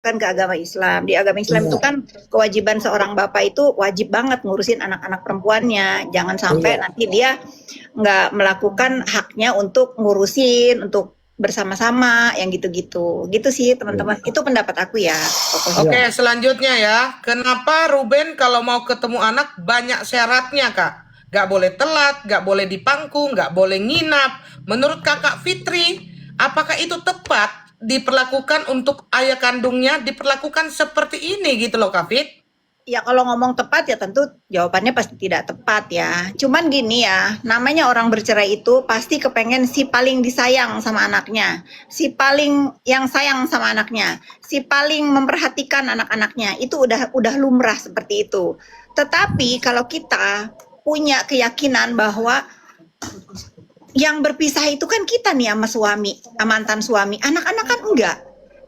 kan ke agama Islam. Di agama Islam itu Iya, kan kewajiban seorang bapak itu wajib banget ngurusin anak-anak perempuannya. Jangan sampai iya. nanti dia nggak melakukan haknya untuk ngurusin, untuk bersama-sama, yang gitu-gitu. Gitu sih teman-teman. Itu pendapat aku ya, pokoknya. Oke, Iya. selanjutnya ya. Kenapa Ruben kalau mau ketemu anak banyak syaratnya, Kak? Gak boleh telat, gak boleh dipangku, gak boleh nginap. Menurut Kakak Fitri, apakah itu tepat diperlakukan untuk ayah kandungnya, diperlakukan seperti ini gitu loh, Kak Fit? Ya kalau ngomong tepat ya tentu jawabannya pasti tidak tepat ya. Cuman gini ya, namanya orang bercerai itu pasti kepengen si paling disayang sama anaknya, si paling yang sayang sama anaknya, si paling memperhatikan anak-anaknya. Itu udah lumrah seperti itu. Tetapi kalau kita punya keyakinan bahwa yang berpisah itu kan kita nih sama suami, sama mantan suami. Anak-anak kan enggak.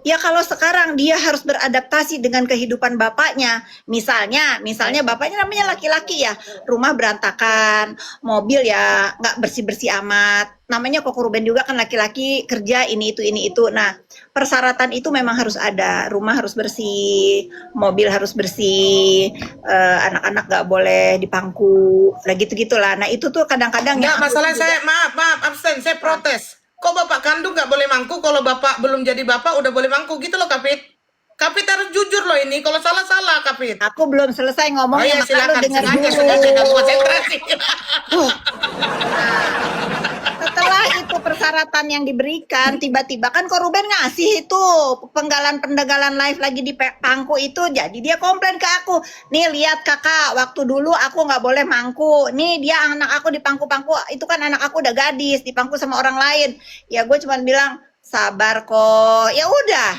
Ya kalau sekarang dia harus beradaptasi dengan kehidupan bapaknya. Misalnya bapaknya namanya laki-laki ya, rumah berantakan, mobil ya nggak bersih-bersih amat. Namanya Koko Ruben juga kan laki-laki kerja ini itu. Nah, persyaratan itu memang harus ada. Rumah harus bersih, mobil harus bersih, anak-anak nggak boleh dipangku, lah gitu-gitulah. Nah itu tuh kadang-kadang Enggak, yang aku masalah juga. saya, maaf, absen, saya protes. Kok bapak kandung nggak boleh mangku, kalau bapak belum jadi bapak udah boleh mangku gitu loh, Kak Fit. Kak Fit harus jujur loh ini, kalau salah-salah, Kak Fit. Aku belum selesai Oh ngomongnya, iya, maka lu silakan, dengar sengaja dulu. saya nggak konsentrasi. Setelah itu persyaratan yang diberikan, tiba-tiba kan Ko Ruben ngasih itu penggalan-pendagalan live lagi di pangku itu, jadi dia komplain ke aku, nih lihat kakak, waktu dulu aku nggak boleh mangku, nih dia anak aku di pangku-pangku, itu kan anak aku udah gadis, dipangku sama orang lain. Ya gue cuma bilang, sabar kok, ya udah.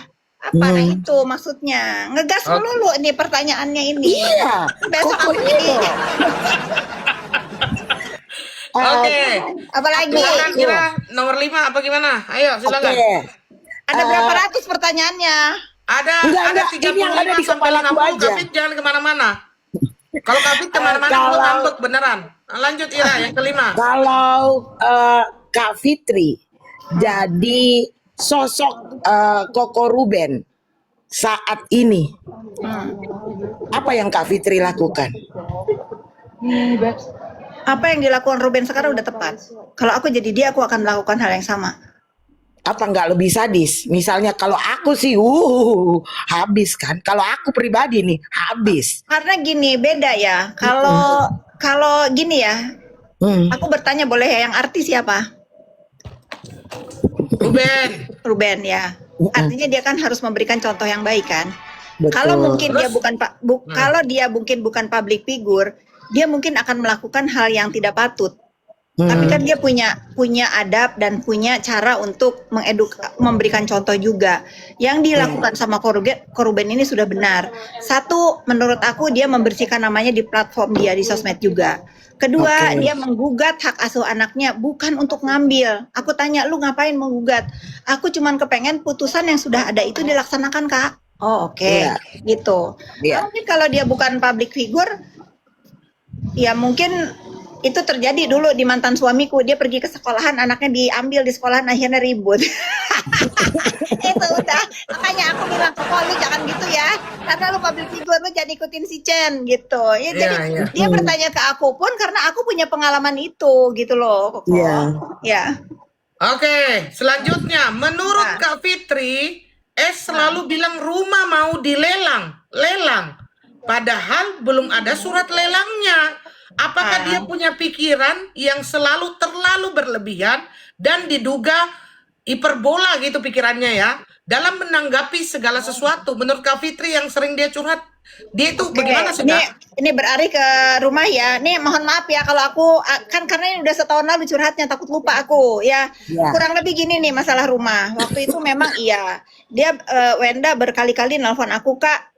Apa nah Hmm. itu maksudnya? Ngegas Oke. melulu nih pertanyaannya ini. Iya, Besok Koko aku jadi itu. Oke, apalagi silakan Ira, nomor 5 apa gimana? Ayo, Oke. silakan. ada berapa Eh, ratus pertanyaannya? Ada enggak, ini yang ada 35 di sampai kepala aku 50, aja. Kak Fit jangan kemana-mana. Kalau Kak Fit kemana-mana gue Kalau ngambek beneran. Nah, lanjut Ira, yang kelima. kalau Kak Fitri jadi sosok Koko Ruben saat ini, apa yang Kak Fitri lakukan? Apa yang dilakukan Ruben sekarang udah tepat. Kalau aku jadi dia, aku akan melakukan hal yang sama. Apa nggak lebih sadis? Misalnya kalau aku sih, habis kan. Kalau aku pribadi nih, habis. Karena gini, beda ya. Kalau gini ya, Hmm. aku bertanya boleh ya, yang artis siapa? Ruben. Ruben ya. Artinya dia kan harus memberikan contoh yang baik kan. Kalau Betul. mungkin dia Terus? bukan kalau dia mungkin bukan public figure, dia mungkin akan melakukan hal yang tidak patut. Tapi kan dia punya adab dan punya cara untuk memberikan contoh juga. Yang dilakukan sama Ko Ruben ini sudah benar. Satu, menurut aku dia membersihkan namanya di platform dia di sosmed juga. Kedua, Oke. dia menggugat hak asuh anaknya bukan untuk ngambil. Aku tanya, lu ngapain menggugat? Aku cuman kepengen putusan yang sudah ada itu dilaksanakan, Kak. Oh, oke. Iya. Gitu. Iya. Mungkin kalau dia bukan public figure, ya mungkin itu terjadi dulu di mantan suamiku. Dia pergi ke sekolahan, anaknya diambil di sekolahan, akhirnya ribut. Itu udah, makanya aku bilang, kok lu jangan gitu ya, karena lu public figure, lu jangan ikutin si Chen gitu ya. Jadi Iya. dia bertanya ke aku pun karena aku punya pengalaman itu gitu loh, Koko. Iya. Ya. Oke, selanjutnya menurut Nah. Kak Fitri, selalu bilang rumah mau lelang. Padahal belum ada surat lelangnya. Apakah dia punya pikiran yang selalu terlalu berlebihan dan diduga hiperbola gitu pikirannya ya dalam menanggapi segala sesuatu? Menurut Kak Fitri yang sering dia curhat, dia itu bagaimana sih, Kak? Ini beralih ke rumah ya. Nih mohon maaf ya kalau aku kan karena ini udah setahun lalu curhatnya, takut lupa aku ya. Ya. Kurang lebih gini nih masalah rumah. Waktu itu memang iya. Dia Wenda berkali-kali nelpon aku, Kak.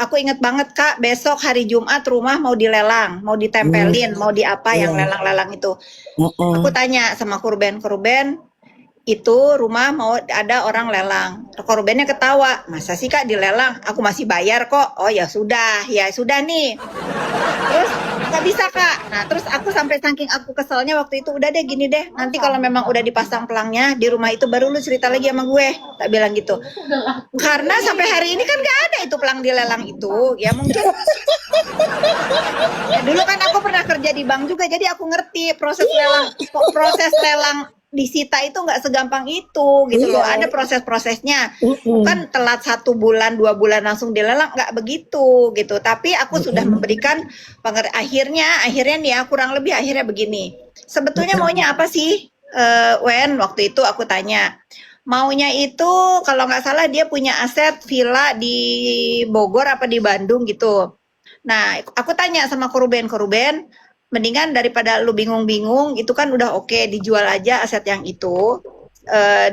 Aku inget banget, Kak, besok hari Jumat rumah mau dilelang, mau ditempelin, mau di apa yang lelang-lelang itu. Aku tanya sama Korben, itu rumah mau ada orang lelang. Korbannya ketawa, masa sih Kak dilelang? Aku masih bayar kok. Oh ya sudah nih. Terus nggak bisa Kak. Nah terus aku sampai saking aku keselnya waktu itu, udah deh gini deh, nanti kalau memang udah dipasang pelangnya di rumah itu baru lu cerita lagi sama gue, tak bilang gitu. Karena sampai hari ini kan nggak ada itu pelang di lelang itu, ya mungkin. Ya, dulu kan aku pernah kerja di bank juga, jadi aku ngerti proses lelang disita itu nggak segampang itu gitu loh. Ada proses-prosesnya, bukan telat 1 bulan 2 bulan langsung dilelang, nggak begitu gitu. Tapi aku sudah memberikan akhirnya nih ya, kurang lebih akhirnya begini. Sebetulnya maunya apa sih, Wen? Waktu itu aku tanya. Maunya itu kalau nggak salah dia punya aset villa di Bogor apa di Bandung gitu. Nah, aku tanya sama Koruben, mendingan daripada lu bingung-bingung, itu kan udah oke, dijual aja aset yang itu,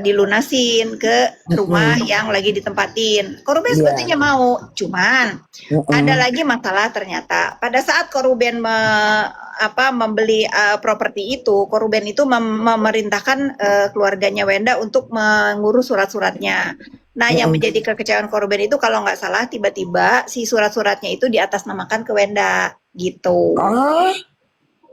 dilunasin ke rumah yang lagi ditempatin. Koruben sepertinya mau, cuman ada lagi masalah ternyata. Pada saat Koruben membeli properti itu, Koruben itu memerintahkan keluarganya Wenda untuk mengurus surat-suratnya. Nah, yang menjadi kekecewaan Koruben itu kalau nggak salah tiba-tiba si surat-suratnya itu diatasnamakan ke Wenda gitu.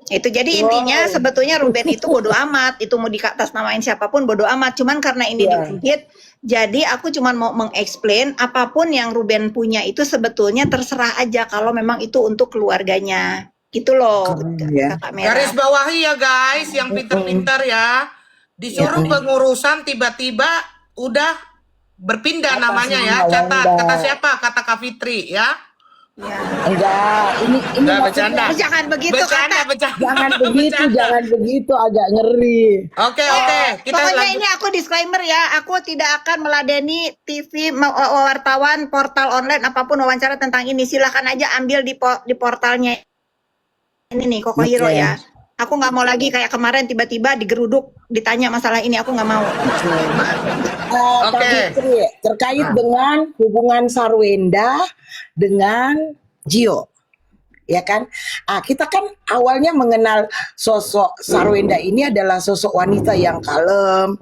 Itu jadi intinya sebetulnya Ruben itu bodo amat, itu mau dikatasnamain siapapun bodo amat, cuman karena ini diungkit, jadi aku cuman mau mengeksplain apapun yang Ruben punya itu sebetulnya terserah aja kalau memang itu untuk keluarganya. Gitu loh. Kakak Merah. Garis bawahi ya guys, yang pintar-pintar ya. Disuruh pengurusan tiba-tiba udah berpindah namanya ya. Catat, kata siapa? Kata Kak Fitri ya. Ya. Enggak, ini Enggak maksudnya- bercanda. Jangan begitu Kakak. Jangan begitu, agak ngeri. Oke, kita Pokoknya lanjut. ini aku disclaimer ya, aku tidak akan meladeni TV, wartawan, portal online apapun wawancara tentang ini. Silahkan aja ambil di portalnya ini nih, Koko Hero ya. Aku nggak mau lagi kayak kemarin tiba-tiba digeruduk, ditanya masalah ini, aku nggak mau. Oke. Fitri, terkait dengan hubungan Sarwenda dengan Gio, ya kan? Kita kan awalnya mengenal sosok Sarwenda ini adalah sosok wanita yang kalem.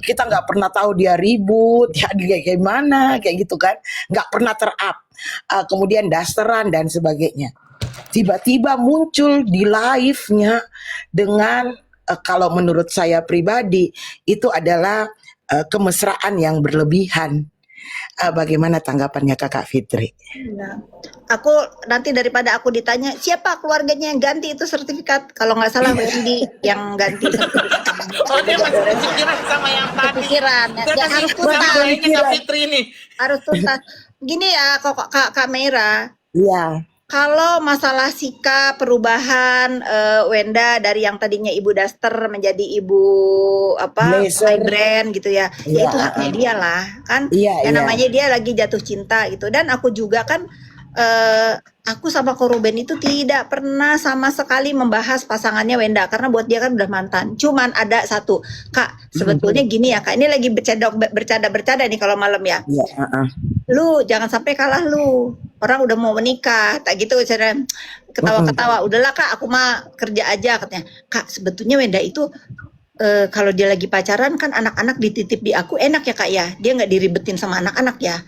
Kita nggak pernah tahu dia ribut, ya dia kayak gimana, kayak gitu kan? Nggak pernah terup. Kemudian dasteran dan sebagainya. Tiba-tiba muncul di live-nya dengan kalau menurut saya pribadi itu adalah kemesraan yang berlebihan. Bagaimana tanggapannya Kakak Fitri? Nah, aku nanti daripada aku ditanya siapa keluarganya yang ganti itu sertifikat, kalau nggak salah Wendy yang ganti sertifikat. Oh, dia masih kepikiran sama yang tadi. Kepikiran, Dia ya, masih harus sama tuntas. kayaknya Kak Fitri nih. Harus tuntas. Gini ya, Kak Meira. Iya. Kalau masalah sikap perubahan Wenda dari yang tadinya ibu daster menjadi ibu Blazer. brand gitu ya, ya Iya, itu haknya dia lah kan. Iya, Ya iya. namanya dia lagi jatuh cinta gitu. Dan aku juga kan aku sama Koruben itu tidak pernah sama sekali membahas pasangannya Wenda karena buat dia kan udah mantan. Cuman ada satu, Kak, sebetulnya gini ya Kak, ini lagi bercanda nih kalau malam ya. Iya, Lu jangan sampai kalah lu, orang udah mau menikah tak gitu, cara ketawa-ketawa. Udahlah Kak, aku mah kerja aja katanya. Kak, sebetulnya Wenda itu kalau dia lagi pacaran kan anak-anak dititip di aku, enak ya Kak ya, dia nggak diribetin sama anak-anak ya.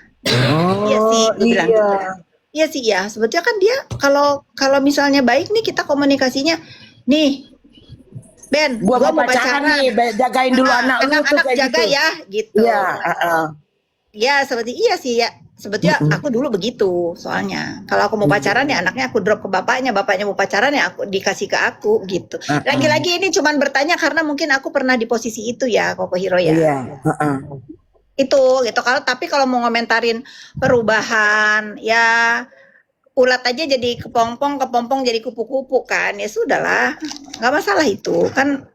Iya sih, gue bilang gitu. Iya sih ya, sebetulnya kan dia kalau misalnya baik nih kita komunikasinya nih, Ben, Gua mau pacaran nih, jagain dulu anak lu tuh anak-anak kayak jaga gitu. ya gitu. Iya, Ya seperti iya sih ya. Sebetulnya aku dulu begitu soalnya. Kalau aku mau pacaran ya anaknya aku drop ke bapaknya mau pacaran ya aku dikasih ke aku gitu. Lagi-lagi ini cuman bertanya karena mungkin aku pernah di posisi itu ya, Koko Hero ya. Iya, Itu gitu. Tapi kalau mau ngomentarin perubahan ya ulat aja jadi kepompong jadi kupu-kupu kan. Ya sudahlah. Nggak masalah itu. Kan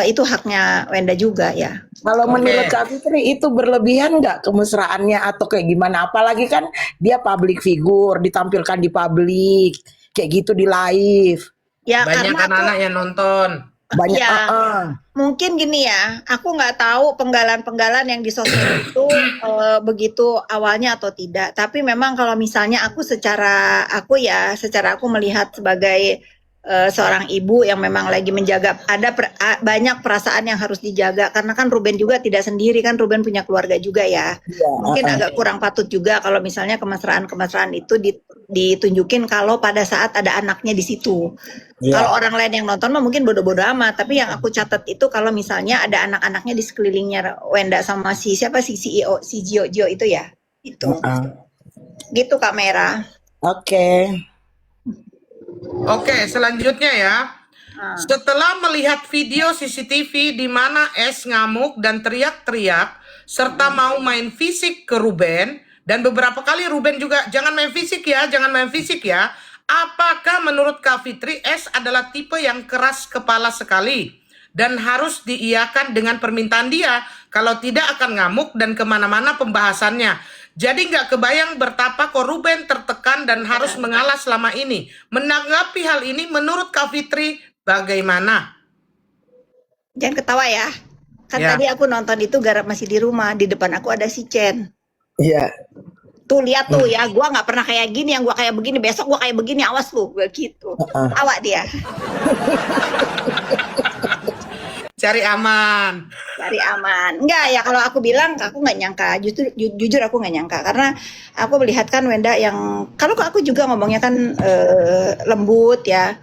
itu haknya Wenda juga ya. Kalau menurut Kak Fitri itu berlebihan nggak kemesraannya atau kayak gimana? Apalagi kan dia public figure, ditampilkan di publik, kayak gitu di live. Banyak Ya karena kan anak yang nonton. Banyak. Ya, mungkin gini ya, aku nggak tahu penggalan-penggalan yang di sosmed itu begitu awalnya atau tidak. Tapi memang kalau misalnya secara aku melihat sebagai seorang ibu yang memang lagi menjaga, ada banyak perasaan yang harus dijaga karena kan Ruben juga tidak sendiri kan, Ruben punya keluarga juga ya. Mungkin agak kurang patut juga kalau misalnya kemesraan itu ditunjukin kalau pada saat ada anaknya di situ. Kalau Iya. orang lain yang nonton mah mungkin bodoh-bodoh amat, tapi yang aku catat itu kalau misalnya ada anak-anaknya di sekelilingnya Wenda sama si siapa si CEO si Gio itu ya. Itu. Gitu Kak Mera. Oke. Oke, selanjutnya ya. Ah. Setelah melihat video CCTV di mana S ngamuk dan teriak-teriak serta mau main fisik ke Ruben dan beberapa kali Ruben juga jangan main fisik ya, jangan main fisik ya. Apakah menurut Kak Fitri S adalah tipe yang keras kepala sekali dan harus diiyakan dengan permintaan dia, kalau tidak akan ngamuk dan kemana-mana pembahasannya. Jadi nggak kebayang betapa kok Ruben tertekan dan harus mengalah selama ini. Menanggapi hal ini menurut Kak Fitri bagaimana? Jangan ketawa ya. Kan Ya. tadi aku nonton itu garap masih di rumah, di depan aku ada si Chen. Iya. Tuh lihat tuh ya, gua nggak pernah kayak gini, yang gua kayak begini, besok gua kayak begini, awas lu, begitu. Tawa dia. Cari aman. Cari aman. Enggak ya, kalau aku bilang aku nggak nyangka, jujur aku nggak nyangka karena aku melihat kan Wenda yang kalau aku juga ngomongnya kan lembut ya.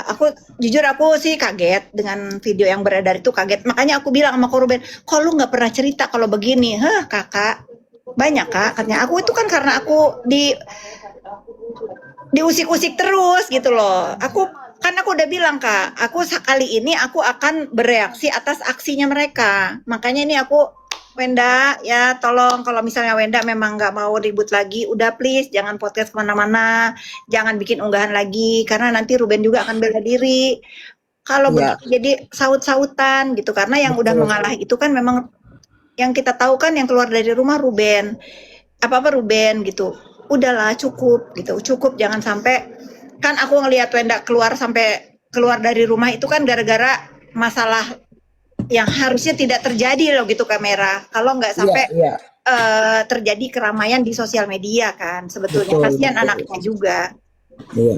Aku jujur aku sih kaget dengan video yang beredar itu, kaget. Makanya aku bilang sama Korben, kok lu nggak pernah cerita kalau begini? Kakak, banyak Kak, katanya. Aku itu kan karena aku diusik-usik terus gitu loh. Aku udah bilang Kak, aku sekali ini aku akan bereaksi atas aksinya mereka. Makanya ini aku, Wenda ya tolong kalau misalnya Wenda memang nggak mau ribut lagi, udah please jangan podcast kemana-mana, jangan bikin unggahan lagi karena nanti Ruben juga akan bela diri. Kalau Iya. begitu jadi saut-sautan gitu, karena yang udah mengalah itu kan memang yang kita tahu kan yang keluar dari rumah Ruben, apa-apa Ruben gitu. Udahlah cukup gitu, cukup jangan sampai, kan aku ngelihat Wenda sampai keluar dari rumah itu kan gara-gara masalah yang harusnya tidak terjadi loh gitu kamera. Kalau nggak sampai Iya. terjadi keramaian di sosial media kan sebetulnya. Betul, Kasihan betul. anaknya juga. Iya.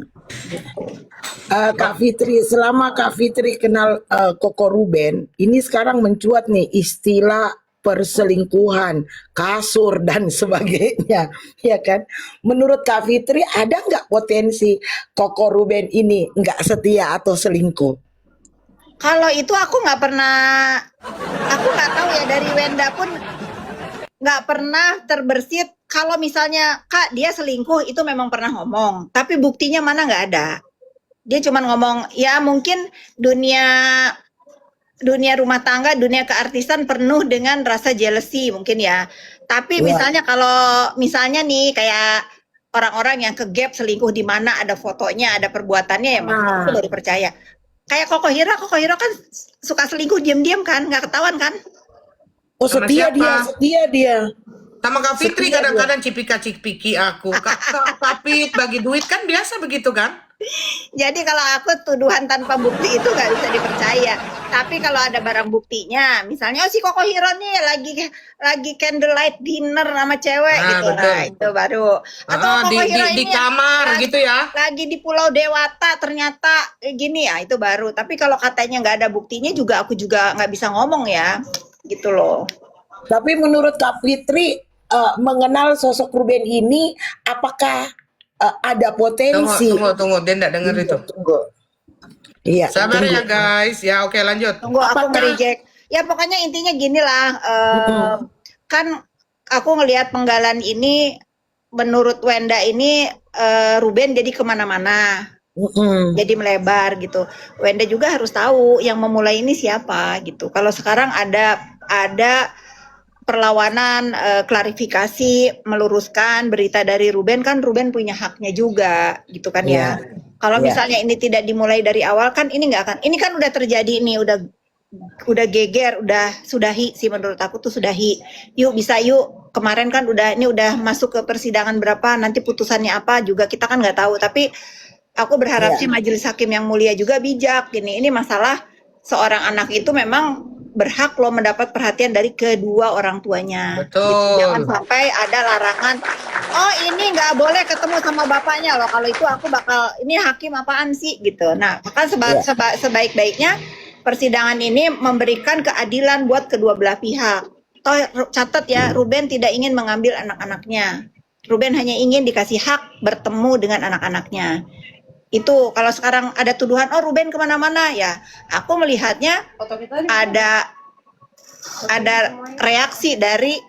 Kak Fitri, selama Kak Fitri kenal Koko Ruben, ini sekarang mencuat nih istilah perselingkuhan, kasur dan sebagainya, ya kan? Menurut Kak Fitri ada nggak potensi Koko Ruben ini nggak setia atau selingkuh? Kalau itu aku nggak tahu ya, dari Wenda pun nggak pernah terbersit. Kalau misalnya Kak dia selingkuh itu memang pernah ngomong, tapi buktinya mana nggak ada. Dia cuma ngomong ya mungkin dunia rumah tangga, dunia keartisan penuh dengan rasa jealousy mungkin ya. Tapi misalnya kalau misalnya nih kayak orang-orang yang ke gap selingkuh di mana ada fotonya, ada perbuatannya ya aku baru percaya. Kayak Koko Hira kan suka selingkuh diam-diam kan, nggak ketahuan kan? Oh Sama setia siapa? dia. Sama Kak Fitri Setia kadang-kadang cipika-cipiki aku. Kak Fit bagi duit kan biasa begitu kan? Jadi kalau aku tuduhan tanpa bukti itu nggak bisa dipercaya. Tapi kalau ada barang buktinya, misalnya si Koko Hiro nih lagi candlelight dinner sama cewek Nah, gitu, betul. nah itu baru. Atau Koko Hiro di ini kamar gitu ya. lagi di Pulau Dewata ternyata gini ya, itu baru. Tapi kalau katanya nggak ada buktinya juga aku juga nggak bisa ngomong ya, gitu loh. Tapi menurut Kak Fitri mengenal sosok Ruben ini, apakah ada potensi? Tunggu, dia enggak denger itu. Tunggu. Iya. Sabar tunggu. ya guys. Ya oke lanjut. Tunggu aku nge-reject. Ya pokoknya intinya gini lah, kan aku ngelihat penggalan ini menurut Wenda ini Ruben jadi kemana-mana, jadi melebar gitu. Wenda juga harus tahu yang memulai ini siapa gitu. Kalau sekarang ada perlawanan, klarifikasi, meluruskan berita dari Ruben, kan Ruben punya haknya juga gitu kan ya. Kalau misalnya ini tidak dimulai dari awal kan ini nggak akan, ini kan udah terjadi nih, udah geger, udah sudahi sih menurut aku tuh sudahi. Yuk bisa yuk, kemarin kan ini udah masuk ke persidangan berapa, nanti putusannya apa juga kita kan nggak tahu. Tapi aku berharap sih majelis hakim yang mulia juga bijak gini. Ini masalah seorang anak itu memang berhak loh mendapat perhatian dari kedua orang tuanya. Betul. Gitu. Jangan sampai ada larangan. Oh ini nggak boleh ketemu sama bapaknya loh. Kalau itu aku bakal, ini hakim apaan sih gitu. Nah maka sebaik-baiknya persidangan ini memberikan keadilan buat kedua belah pihak. Toh catat ya, Ruben tidak ingin mengambil anak-anaknya. Ruben hanya ingin dikasih hak bertemu dengan anak-anaknya. Itu kalau sekarang ada tuduhan, oh Ruben kemana-mana ya, aku melihatnya ada reaksi dari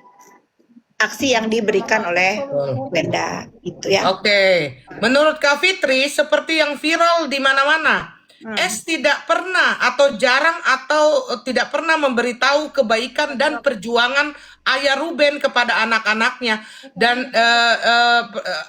aksi yang diberikan oleh Wenda itu ya. Oke, menurut Kak Fitri seperti yang viral di mana-mana, S tidak pernah atau jarang atau tidak pernah memberitahu kebaikan dan perjuangan Ayah Ruben kepada anak-anaknya dan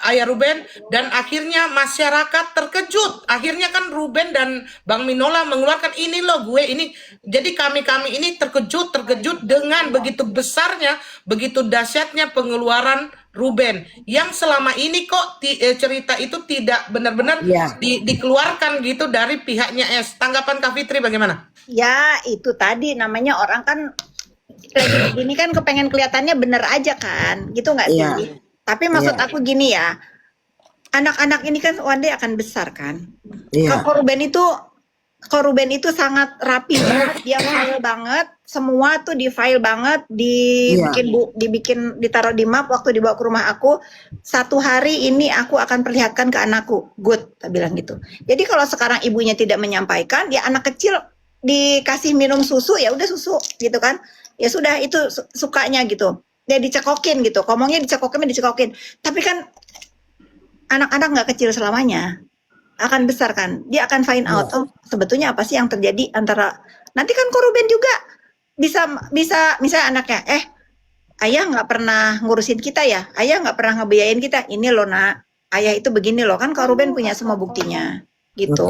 Ayah Ruben, dan akhirnya masyarakat terkejut. Akhirnya kan Ruben dan Bang Minola mengeluarkan ini loh gue ini. Jadi kami ini terkejut dengan begitu besarnya, begitu dahsyatnya pengeluaran Ruben yang selama ini kok cerita itu tidak benar-benar Iya. dikeluarkan gitu dari pihaknya S. Tanggapan Kak Fitri bagaimana? Ya itu tadi namanya orang kan lagi begini kan kepengen kelihatannya bener aja kan, gitu nggak sih? Iya. Tapi maksud Iya. aku gini ya, anak-anak ini kan one day akan besar kan. Iya. Kok Ruben itu sangat rapi banget, dia file banget, semua tuh di file banget, dibikin ditaruh di map waktu dibawa ke rumah aku. 1 hari ini aku akan perlihatkan ke anakku, good, tak bilang gitu. Jadi kalau sekarang ibunya tidak menyampaikan, ya anak kecil dikasih minum susu ya udah susu gitu kan, ya sudah itu sukanya gitu, dia dicekokin gitu, ngomongnya dicekokin. Tapi kan anak-anak nggak kecil selamanya, akan besar kan, dia akan find out oh sebetulnya apa sih yang terjadi antara nanti kan Ruben juga bisa misalnya anaknya ayah nggak pernah ngurusin kita ya, ayah nggak pernah ngebiayain kita, ini loh nak, ayah itu begini loh kan, Ruben punya semua buktinya gitu.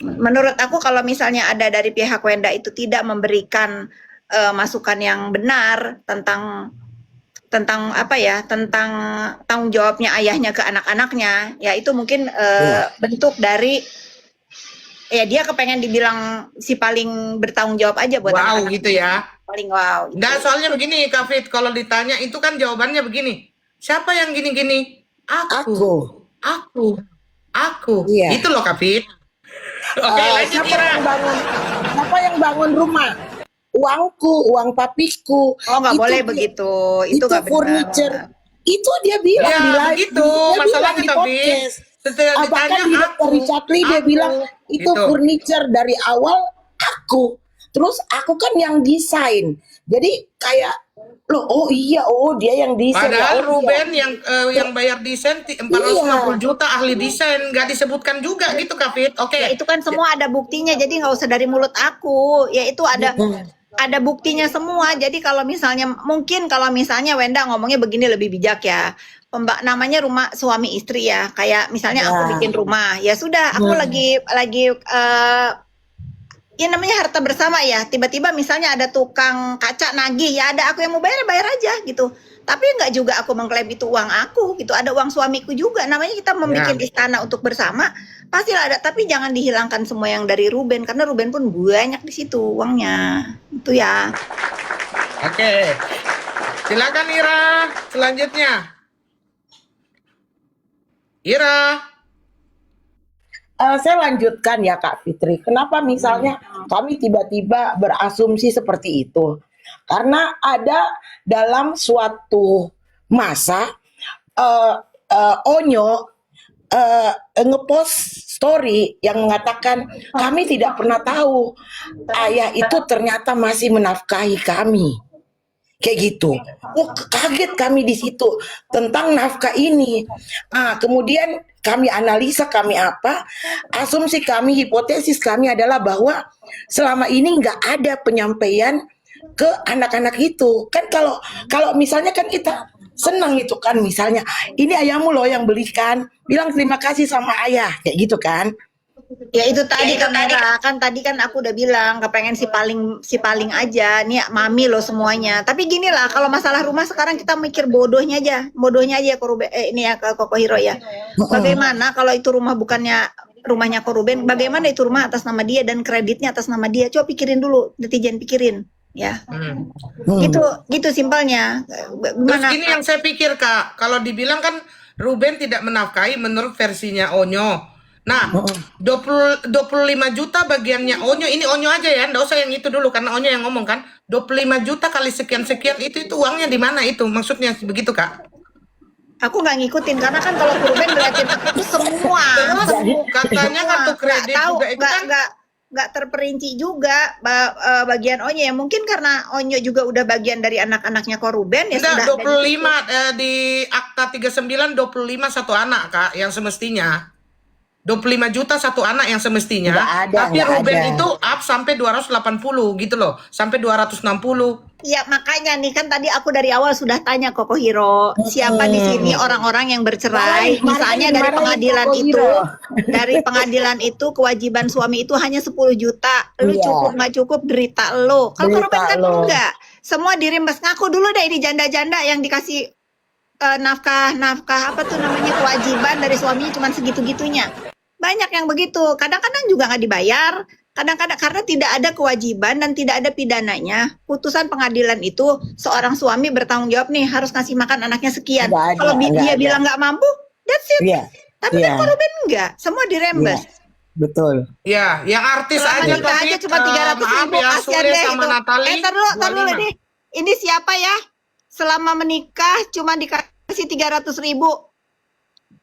Menurut aku kalau misalnya ada dari pihak Wenda itu tidak memberikan masukan yang benar tentang apa ya, tentang tanggung jawabnya ayahnya ke anak-anaknya, ya itu mungkin bentuk dari ya dia kepengen dibilang si paling bertanggung jawab aja buat Wow anak-anak. gitu ya. Paling wow. Gitu. Nggak, soalnya begini Kak Fit, kalau ditanya itu kan jawabannya begini, siapa yang gini-gini? Aku. Iya. Itu loh Kak Fit. Oke, lanjut Ira. Siapa yang bangun rumah? Uangku, uang papiku. Oh nggak boleh begitu, itu nggak benar. Furniture. Itu dia bilang Ya di live. begitu, Dia masalahnya bilang di tapi podcast. setelah Bahkan ditanya di Dr. Richard Lee dia bilang itu gitu. furniture dari awal aku. Terus aku kan yang desain. Jadi kayak loh, oh iya, oh dia yang desain. Padahal oh, Ruben yang bayar desain 450 juta ahli desain, nggak disebutkan juga gitu Kak Fit. Oke. Ya itu kan semua ada buktinya, jadi nggak usah dari mulut aku. Ya itu ada buktinya semua. Jadi kalau misalnya mungkin kalau misalnya Wenda ngomongnya begini lebih bijak ya. Namanya rumah suami istri ya. Kayak misalnya aku bikin rumah, ya sudah aku lagi ya namanya harta bersama ya. Tiba-tiba misalnya ada tukang kaca nagih, ya ada aku yang mau bayar aja gitu. Tapi nggak juga aku mengklaim itu uang aku gitu. Ada uang suamiku juga. Namanya kita membuat istana untuk bersama, pastilah ada. Tapi jangan dihilangkan semua yang dari Ruben, karena Ruben pun banyak di situ uangnya. Itu ya. Oke. Silakan Ira, selanjutnya. Ira. Saya lanjutkan ya Kak Fitri. Kenapa misalnya kami tiba-tiba berasumsi seperti itu? Karena ada dalam suatu masa Onyo ngepost story yang mengatakan kami tidak pernah tahu ayah itu ternyata masih menafkahi kami. Kayak gitu. Oh, kaget kami di situ tentang nafkah ini. Kemudian kami analisa, kami asumsi kami, hipotesis kami adalah bahwa selama ini nggak ada penyampaian ke anak-anak itu. Kan kalau misalnya kan kita senang itu kan, misalnya ini ayahmu loh yang belikan, bilang terima kasih sama ayah, kayak gitu kan. Ya itu tadi kamera kan tadi kan aku udah bilang kepengen si paling aja nih mami lo semuanya. Tapi gini lah, kalau masalah rumah sekarang kita mikir bodohnya aja ini ya ke Koko Hiro ya. Bagaimana kalau itu rumah rumahnya Ko Ruben, bagaimana itu rumah atas nama dia dan kreditnya atas nama dia? Coba pikirin dulu, netizen pikirin ya. Gitu simpelnya. Terus ini yang saya pikir Kak, kalau dibilang kan Ruben tidak menafkahi menurut versinya Onyo. Nah, 25 juta bagiannya Onyo, ini Onyo aja ya, nggak usah yang itu dulu karena Onyo yang ngomong kan. 25 juta kali sekian-sekian itu uangnya di mana itu? Maksudnya begitu Kak? Aku nggak ngikutin karena kan kalau Ruben ngeliatin aku tuh semua, Terus katanya semua kartu nggak kredit tahu, juga itu kan nggak terperinci juga bagian Onyo ya. Mungkin karena Onyo juga udah bagian dari anak-anaknya Ruben ya enggak sudah ada di situ. 25 di akta 39 25 satu anak Kak yang semestinya 25 juta satu anak yang semestinya, Nggak ada, tapi nggak Ruben ada. itu up sampai 280 gitu loh, sampai 260. Ya makanya nih kan tadi aku dari awal sudah tanya Koko Hiro, siapa di sini orang-orang yang bercerai, misalnya dari pengadilan Koko itu, Hiro. dari pengadilan itu kewajiban suami itu hanya 10 juta, lu Iya. cukup nggak cukup derita lo. Kalau Derita korban kan lo. enggak, semua dirimbas. Ngaku dulu deh ini janda-janda yang dikasih nafkah apa tuh namanya kewajiban dari suaminya cuma segitu-gitunya. Banyak yang begitu, kadang-kadang juga nggak dibayar. Kadang-kadang karena tidak ada kewajiban dan tidak ada pidananya, putusan pengadilan itu seorang suami bertanggung jawab nih harus ngasih makan anaknya sekian. Nggak ada, Kalau nggak dia ada. bilang nggak mampu, that's it. Iya. Tapi Iya. kan kalau Ben enggak, semua dirembes. Iya. Betul. Ya, yang artis Selama aja nikah aja cuma 300 maaf ribu, ya, kasihan Sule deh sama itu. Natali Tar dulu 25. nih. Ini siapa ya? Selama menikah cuma dikasih 300 ribu.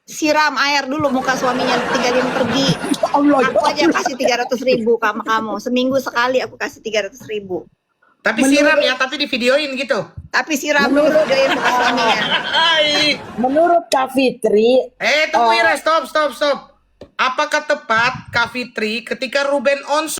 Siram air dulu muka suaminya, tinggalin pergi. Allah, Aku aja kasih 300 ribu sama kamu. Seminggu sekali aku kasih 300 ribu. Tapi siram ya, tapi di videoin gitu. Tapi siram dulu videoin muka suaminya. Hai. Menurut Kak Fitri, Tunggu Ira, stop. Apakah tepat Kak Fitri ketika Ruben Onsu